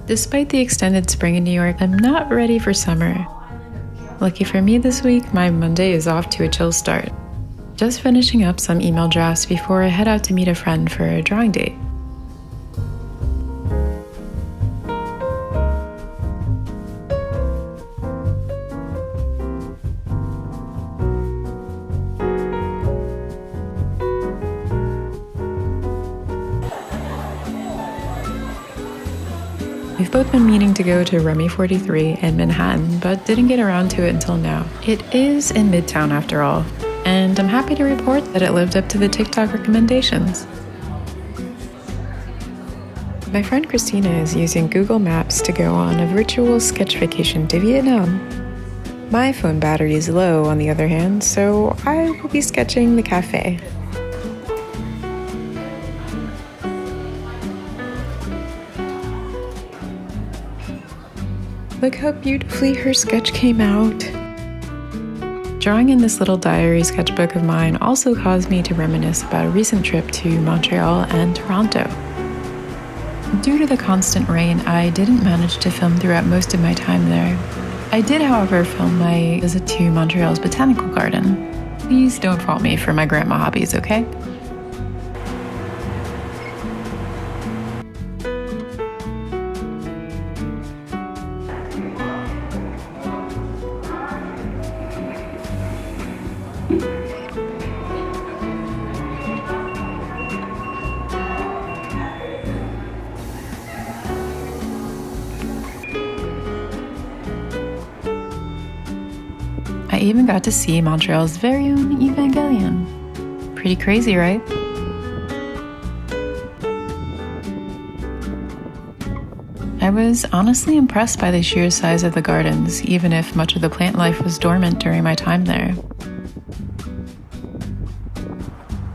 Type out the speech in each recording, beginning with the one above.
Despite the extended spring in New York, I'm not ready for summer. Lucky for me this week, my Monday is off to a chill start. Just finishing up some email drafts before I head out to meet a friend for a drawing date. We've both been meaning to go to Rummy 43 in Manhattan, but didn't get around to it until now. It is in Midtown after all, and I'm happy to report that it lived up to the TikTok recommendations. My friend Christina is using Google Maps to go on a virtual sketch vacation to Vietnam. My phone battery is low, on the other hand, so I will be sketching the cafe. Look how beautifully her sketch came out. Drawing in this little diary sketchbook of mine also caused me to reminisce about a recent trip to Montreal and Toronto. Due to the constant rain, I didn't manage to film throughout most of my time there. I did, however, film my visit to Montreal's botanical garden. Please don't fault me for my grandma hobbies, okay? I even got to see Montreal's very own Evangelion. Pretty crazy, right? I was honestly impressed by the sheer size of the gardens, even if much of the plant life was dormant during my time there.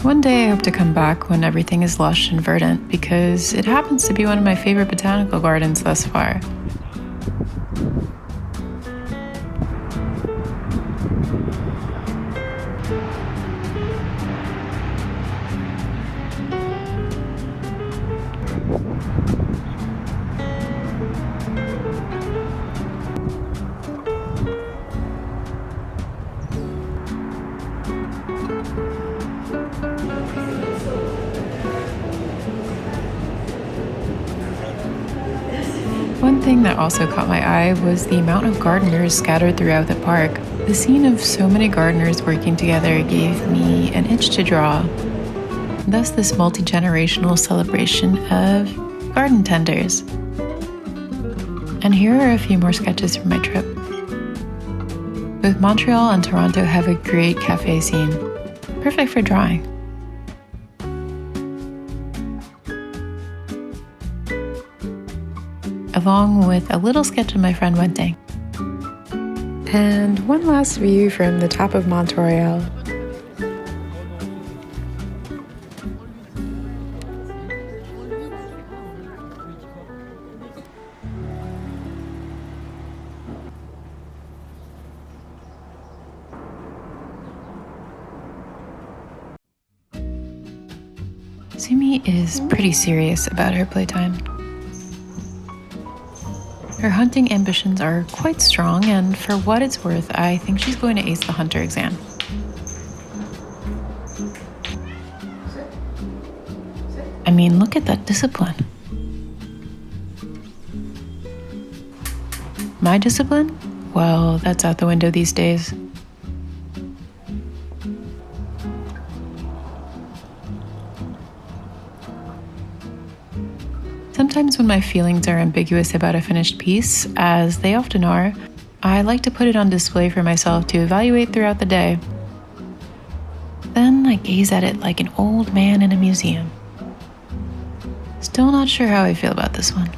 One day I hope to come back when everything is lush and verdant, because it happens to be one of my favorite botanical gardens thus far. One thing that also caught my eye was the amount of gardeners scattered throughout the park. The scene of so many gardeners working together gave me an itch to draw. Thus this multi-generational celebration of garden tenders. And here are a few more sketches from my trip. Both Montreal and Toronto have a great cafe scene, perfect for drawing. Along with a little sketch of my friend Wenting. And one last view from the top of Montreal. Sumi is pretty serious about her playtime. Her hunting ambitions are quite strong, and for what it's worth, I think she's going to ace the hunter exam. I mean, look at that discipline. My discipline? Well, that's out the window these days. Sometimes when my feelings are ambiguous about a finished piece, as they often are, I like to put it on display for myself to evaluate throughout the day. Then I gaze at it like an old man in a museum. Still not sure how I feel about this one.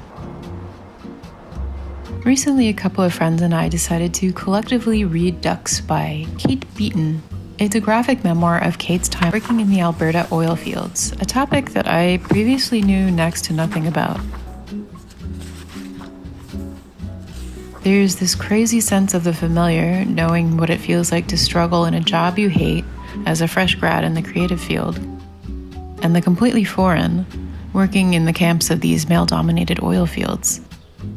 Recently, a couple of friends and I decided to collectively read Ducks by Kate Beaton. It's a graphic memoir of Kate's time working in the Alberta oil fields, a topic that I previously knew next to nothing about. There's this crazy sense of the familiar, knowing what it feels like to struggle in a job you hate as a fresh grad in the creative field, and the completely foreign, working in the camps of these male-dominated oil fields.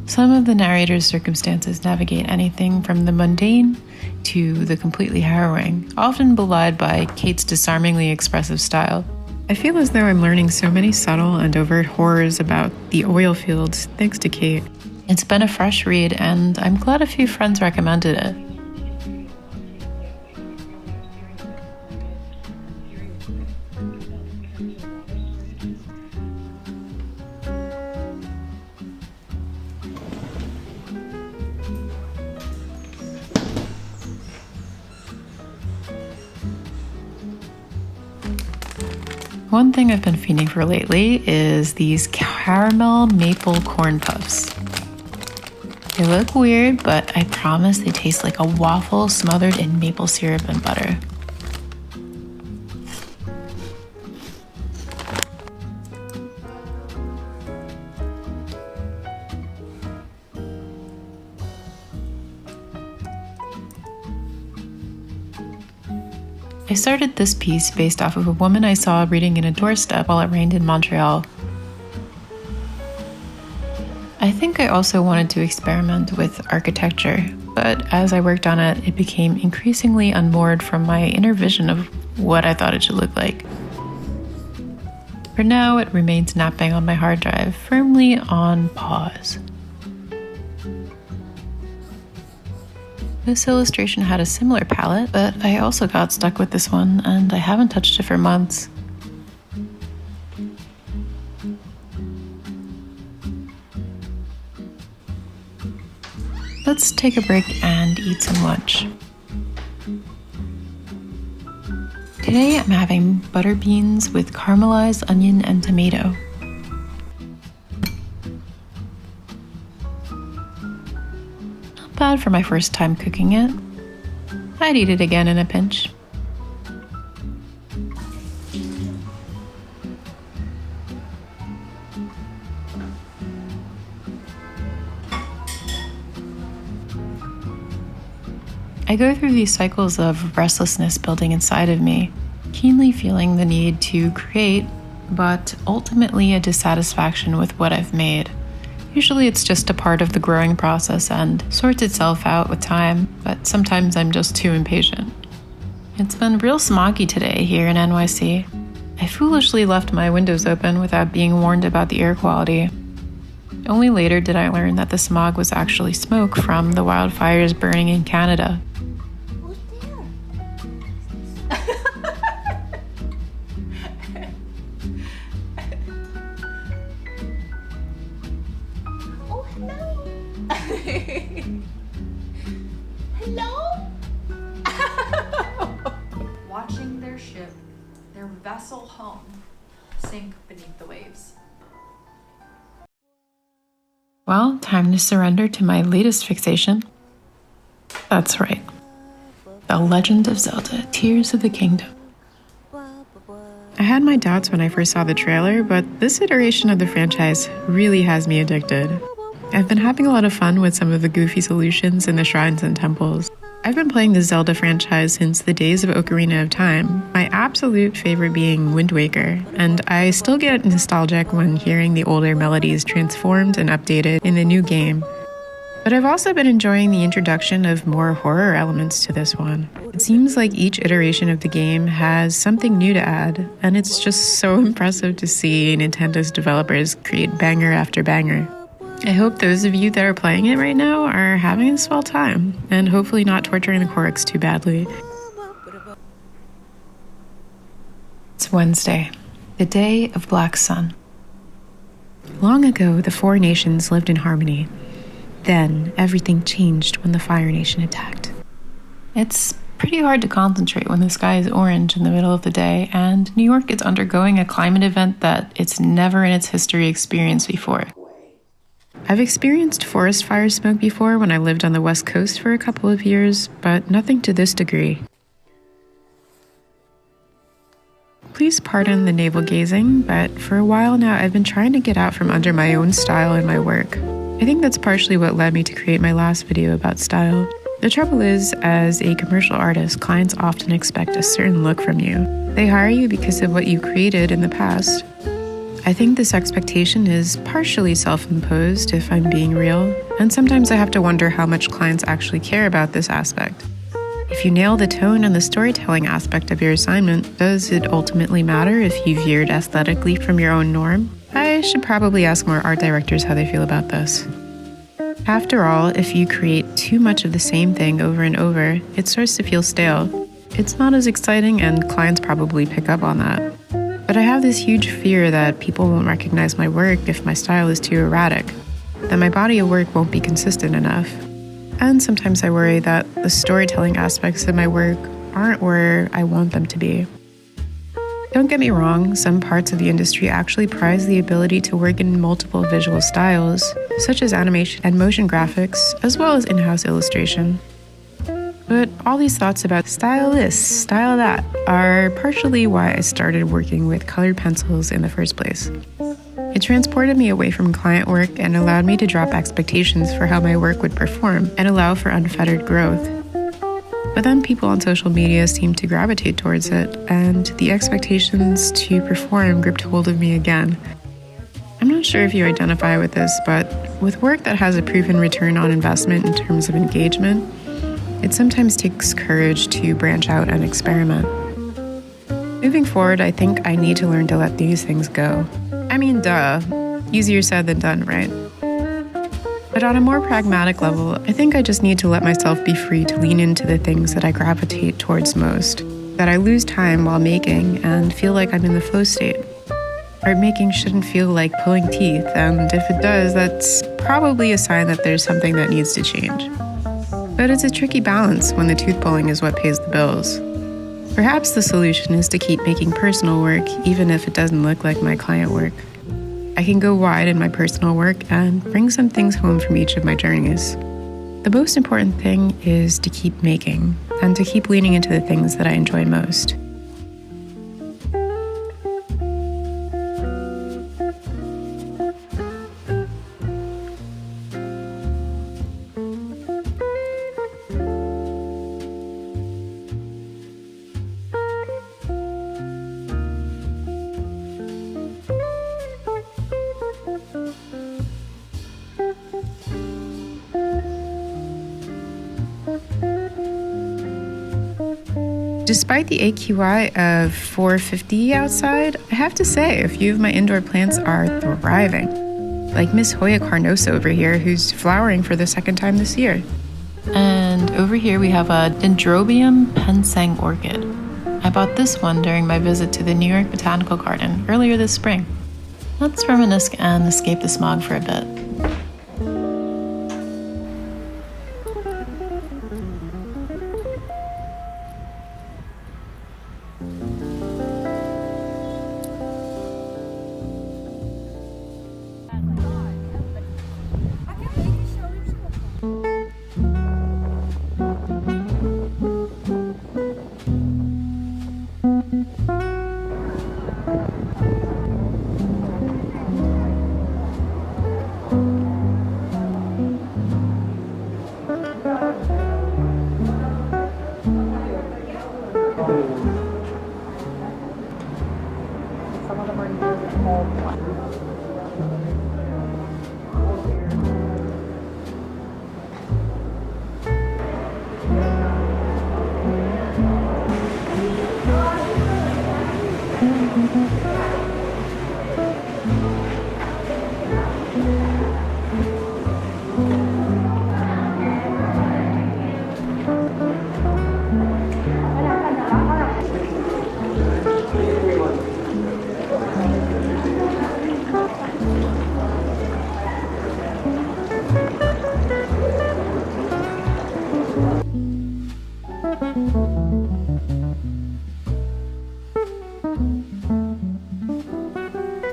Some of the narrator's circumstances navigate anything from the mundane to the completely harrowing, often belied by Kate's disarmingly expressive style. I feel as though I'm learning so many subtle and overt horrors about the oil fields thanks to Kate. It's been a fresh read, and I'm glad a few friends recommended it. One thing I've been fiending for lately is these caramel maple corn puffs. They look weird, but I promise they taste like a waffle smothered in maple syrup and butter. I started this piece based off of a woman I saw reading in a doorstep while it rained in Montreal. I think I also wanted to experiment with architecture, but as I worked on it, it became increasingly unmoored from my inner vision of what I thought it should look like. For now, it remains napping on my hard drive, firmly on pause. This illustration had a similar palette, but I also got stuck with this one, and I haven't touched it for months. Let's take a break and eat some lunch. Today I'm having butter beans with caramelized onion and tomato. Bad for my first time cooking it. I'd eat it again in a pinch. I go through these cycles of restlessness building inside of me, keenly feeling the need to create, but ultimately a dissatisfaction with what I've made. Usually it's just a part of the growing process and sorts itself out with time, but sometimes I'm just too impatient. It's been real smoggy today here in NYC. I foolishly left my windows open without being warned about the air quality. Only later did I learn that the smog was actually smoke from the wildfires burning in Canada. Who's there? Oh, hello. Hello? Watching their ship, their vessel home, sink beneath the waves. Well, time to surrender to my latest fixation. That's right. The Legend of Zelda: Tears of the Kingdom. I had my doubts when I first saw the trailer, but this iteration of the franchise really has me addicted. I've been having a lot of fun with some of the goofy solutions in the shrines and temples. I've been playing the Zelda franchise since the days of Ocarina of Time, my absolute favorite being Wind Waker, and I still get nostalgic when hearing the older melodies transformed and updated in the new game. But I've also been enjoying the introduction of more horror elements to this one. It seems like each iteration of the game has something new to add, and it's just so impressive to see Nintendo's developers create banger after banger. I hope those of you that are playing it right now are having a swell time, and hopefully not torturing the Korrix too badly. It's Wednesday, the day of Black Sun. Long ago, the four nations lived in harmony. Then, everything changed when the Fire Nation attacked. It's pretty hard to concentrate when the sky is orange in the middle of the day, and New York is undergoing a climate event that it's never in its history experienced before. I've experienced forest fire smoke before when I lived on the West Coast for a couple of years, but nothing to this degree. Please pardon the navel-gazing, but for a while now I've been trying to get out from under my own style in my work. I think that's partially what led me to create my last video about style. The trouble is, as a commercial artist, clients often expect a certain look from you. They hire you because of what you created in the past. I think this expectation is partially self-imposed, if I'm being real, and sometimes I have to wonder how much clients actually care about this aspect. If you nail the tone and the storytelling aspect of your assignment, does it ultimately matter if you veered aesthetically from your own norm? I should probably ask more art directors how they feel about this. After all, if you create too much of the same thing over and over, it starts to feel stale. It's not as exciting, and clients probably pick up on that. But I have this huge fear that people won't recognize my work if my style is too erratic, that my body of work won't be consistent enough. And sometimes I worry that the storytelling aspects of my work aren't where I want them to be. Don't get me wrong, some parts of the industry actually prize the ability to work in multiple visual styles, such as animation and motion graphics, as well as in-house illustration. But all these thoughts about style this, style that, are partially why I started working with colored pencils in the first place. It transported me away from client work and allowed me to drop expectations for how my work would perform and allow for unfettered growth. But then people on social media seemed to gravitate towards it, and the expectations to perform gripped hold of me again. I'm not sure if you identify with this, but with work that has a proven return on investment in terms of engagement, it sometimes takes courage to branch out and experiment. Moving forward, I think I need to learn to let these things go. I mean, duh. Easier said than done, right? But on a more pragmatic level, I think I just need to let myself be free to lean into the things that I gravitate towards most, that I lose time while making and feel like I'm in the flow state. Art making shouldn't feel like pulling teeth, and if it does, that's probably a sign that there's something that needs to change. But it's a tricky balance when the tooth pulling is what pays the bills. Perhaps the solution is to keep making personal work, even if it doesn't look like my client work. I can go wide in my personal work and bring some things home from each of my journeys. The most important thing is to keep making and to keep leaning into the things that I enjoy most. Despite the AQI of 450 outside, I have to say a few of my indoor plants are thriving. Like Miss Hoya Carnosa over here, who's flowering for the second time this year. And over here we have a Dendrobium pensang orchid. I bought this one during my visit to the New York Botanical Garden earlier this spring. Let's reminisce and escape the smog for a bit.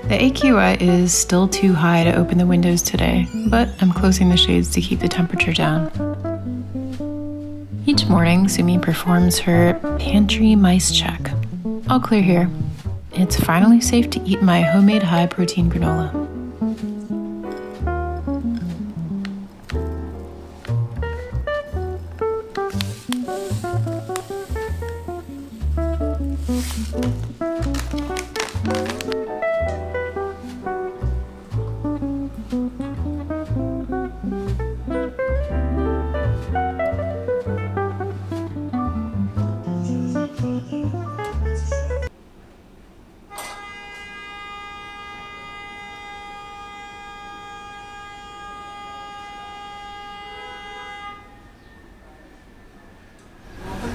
The AQI is still too high to open the windows today, but I'm closing the shades to keep the temperature down. Each morning, Sumi performs her pantry mice check. All clear here. It's finally safe to eat my homemade high-protein granola. Welcome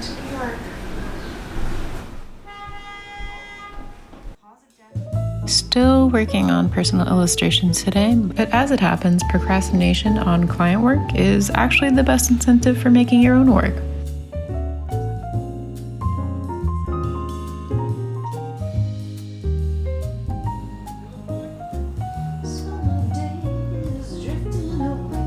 to New York. Still working on personal illustrations today, but as it happens, procrastination on client work is actually the best incentive for making your own work. Summer days drifting away.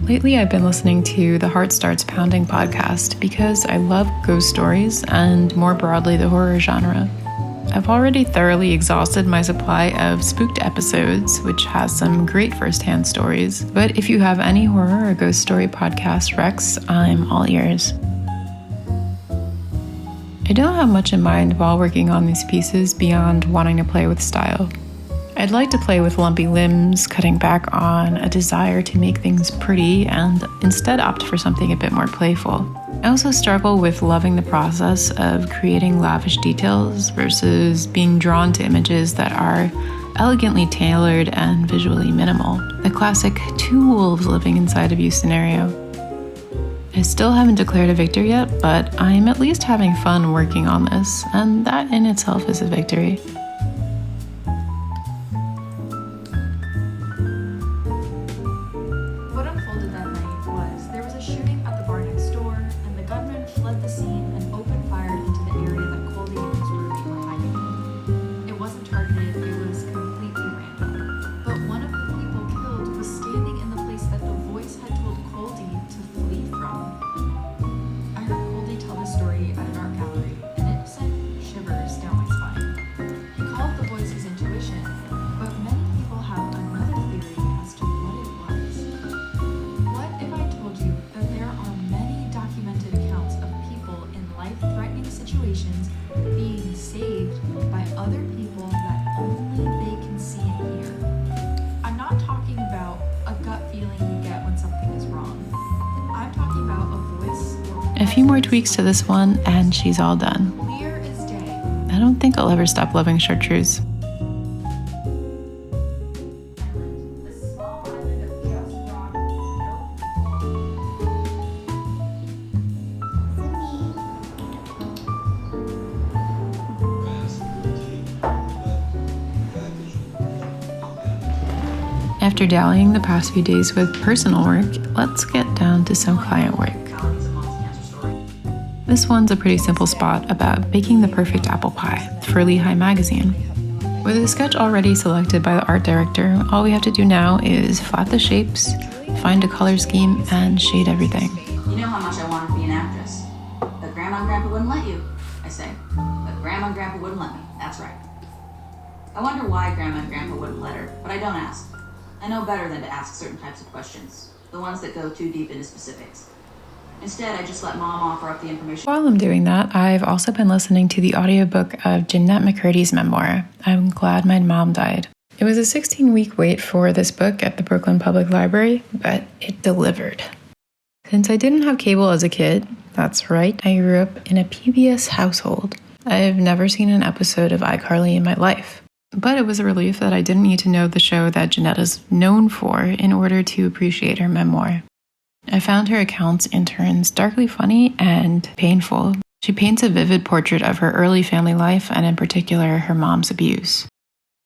Lately, I've been listening to the Heart Starts Pounding podcast because I love ghost stories and, more broadly, the horror genre. I've already thoroughly exhausted my supply of spooked episodes, which has some great first-hand stories. But if you have any horror or ghost story podcast recs, I'm all ears. I don't have much in mind while working on these pieces beyond wanting to play with style. I'd like to play with lumpy limbs, cutting back on a desire to make things pretty, and instead opt for something a bit more playful. I also struggle with loving the process of creating lavish details versus being drawn to images that are elegantly tailored and visually minimal. The classic two wolves living inside of you scenario. I still haven't declared a victor yet, but I'm at least having fun working on this, and that in itself is a victory. What unfolded that night was there was a shooting at the bar next door, and the gunman fled the scene and opened fire into the area that Colby and his roommate were hiding in. It wasn't targeted, it was completely random. But one of the people killed was standing in the place that the voice had told Colby to flee from. I heard Colby tell the story at an art gallery, and it sent shivers down my spine. He called the voice his intuition, but many people have another theory as to what it was. What if I told you that there are many documented accounts of people in life-threatening situations being saved by other people that only they can see and hear? I'm not talking about a gut feeling you get when something is wrong. I'm talking about a voice or A few more tweaks to this one, and she's all done. clear as day. I don't think I'll ever stop loving chartreuse. The small island of just rock, no After dallying the past few days with personal work, let's get down to some client work. This one's a pretty simple spot about baking the perfect apple pie for Lehigh Magazine. With the sketch already selected by the art director, all we have to do now is flat the shapes, find a color scheme, and shade everything. You know how much I wanted to be an actress. But Grandma and Grandpa wouldn't let you, I say. But Grandma and Grandpa wouldn't let me. That's right. I wonder why Grandma and Grandpa wouldn't let her, but I don't ask. I know better than to ask certain types of questions, the ones that go too deep into specifics. Instead, I just let Mom offer up the information. While I'm doing that, I've also been listening to the audiobook of Jeanette McCurdy's memoir, I'm Glad My Mom Died. It was a 16-week wait for this book at the Brooklyn Public Library, but it delivered. Since I didn't have cable as a kid, that's right, I grew up in a PBS household. I've never seen an episode of iCarly in my life. But it was a relief that I didn't need to know the show that Jeanette is known for in order to appreciate her memoir. I found her accounts in turns darkly funny and painful. She paints a vivid portrait of her early family life and in particular her mom's abuse.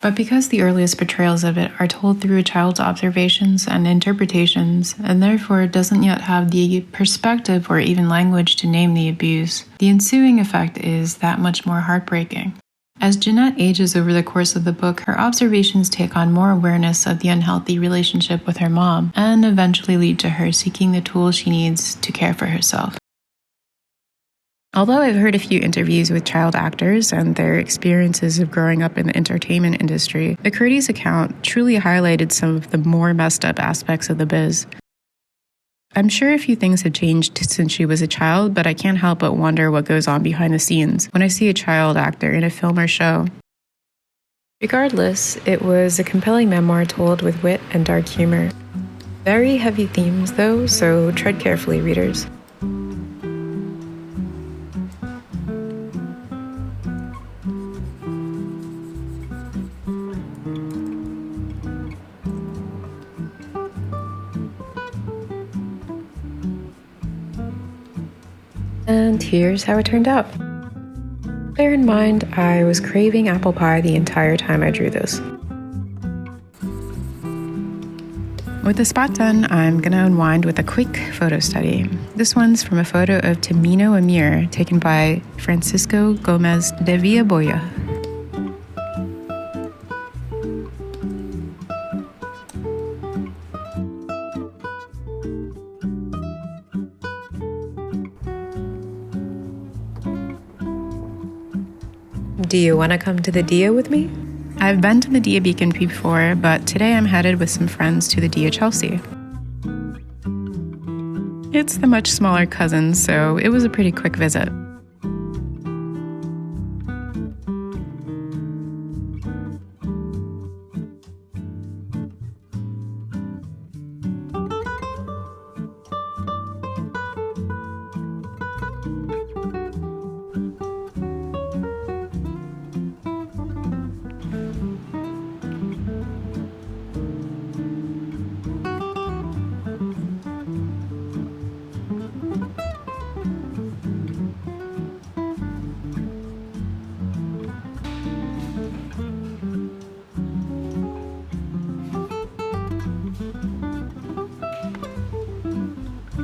But because the earliest portrayals of it are told through a child's observations and interpretations, and therefore doesn't yet have the perspective or even language to name the abuse, the ensuing effect is that much more heartbreaking. As Jeanette ages over the course of the book, her observations take on more awareness of the unhealthy relationship with her mom and eventually lead to her seeking the tools she needs to care for herself. Although I've heard a few interviews with child actors and their experiences of growing up in the entertainment industry, McCurdy's account truly highlighted some of the more messed up aspects of the biz. I'm sure a few things have changed since she was a child, but I can't help but wonder what goes on behind the scenes when I see a child actor in a film or show. Regardless, it was a compelling memoir told with wit and dark humor. Very heavy themes, though, so tread carefully, readers. And here's how it turned out. Bear in mind, I was craving apple pie the entire time I drew this. With the spot done, I'm gonna unwind with a quick photo study. This one's from a photo of Tamino Amir taken by Francisco Gomez de Villaboya. Do you want to come to the Dia with me? I've been to the Dia Beacon before, but today I'm headed with some friends to the Dia Chelsea. It's the much smaller cousin, so it was a pretty quick visit.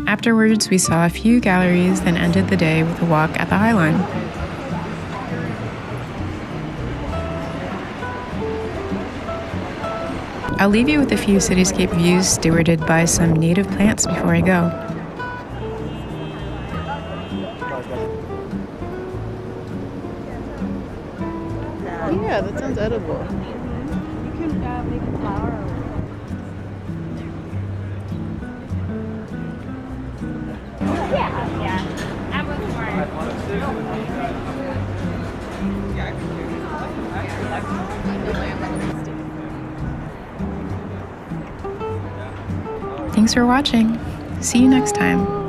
Afterwards, we saw a few galleries, then ended the day with a walk at the High Line. I'll leave you with a few cityscape views stewarded by some native plants before I go. Yeah, that sounds edible. You can make a flower. Yeah. I was Thanks for watching. See you next time.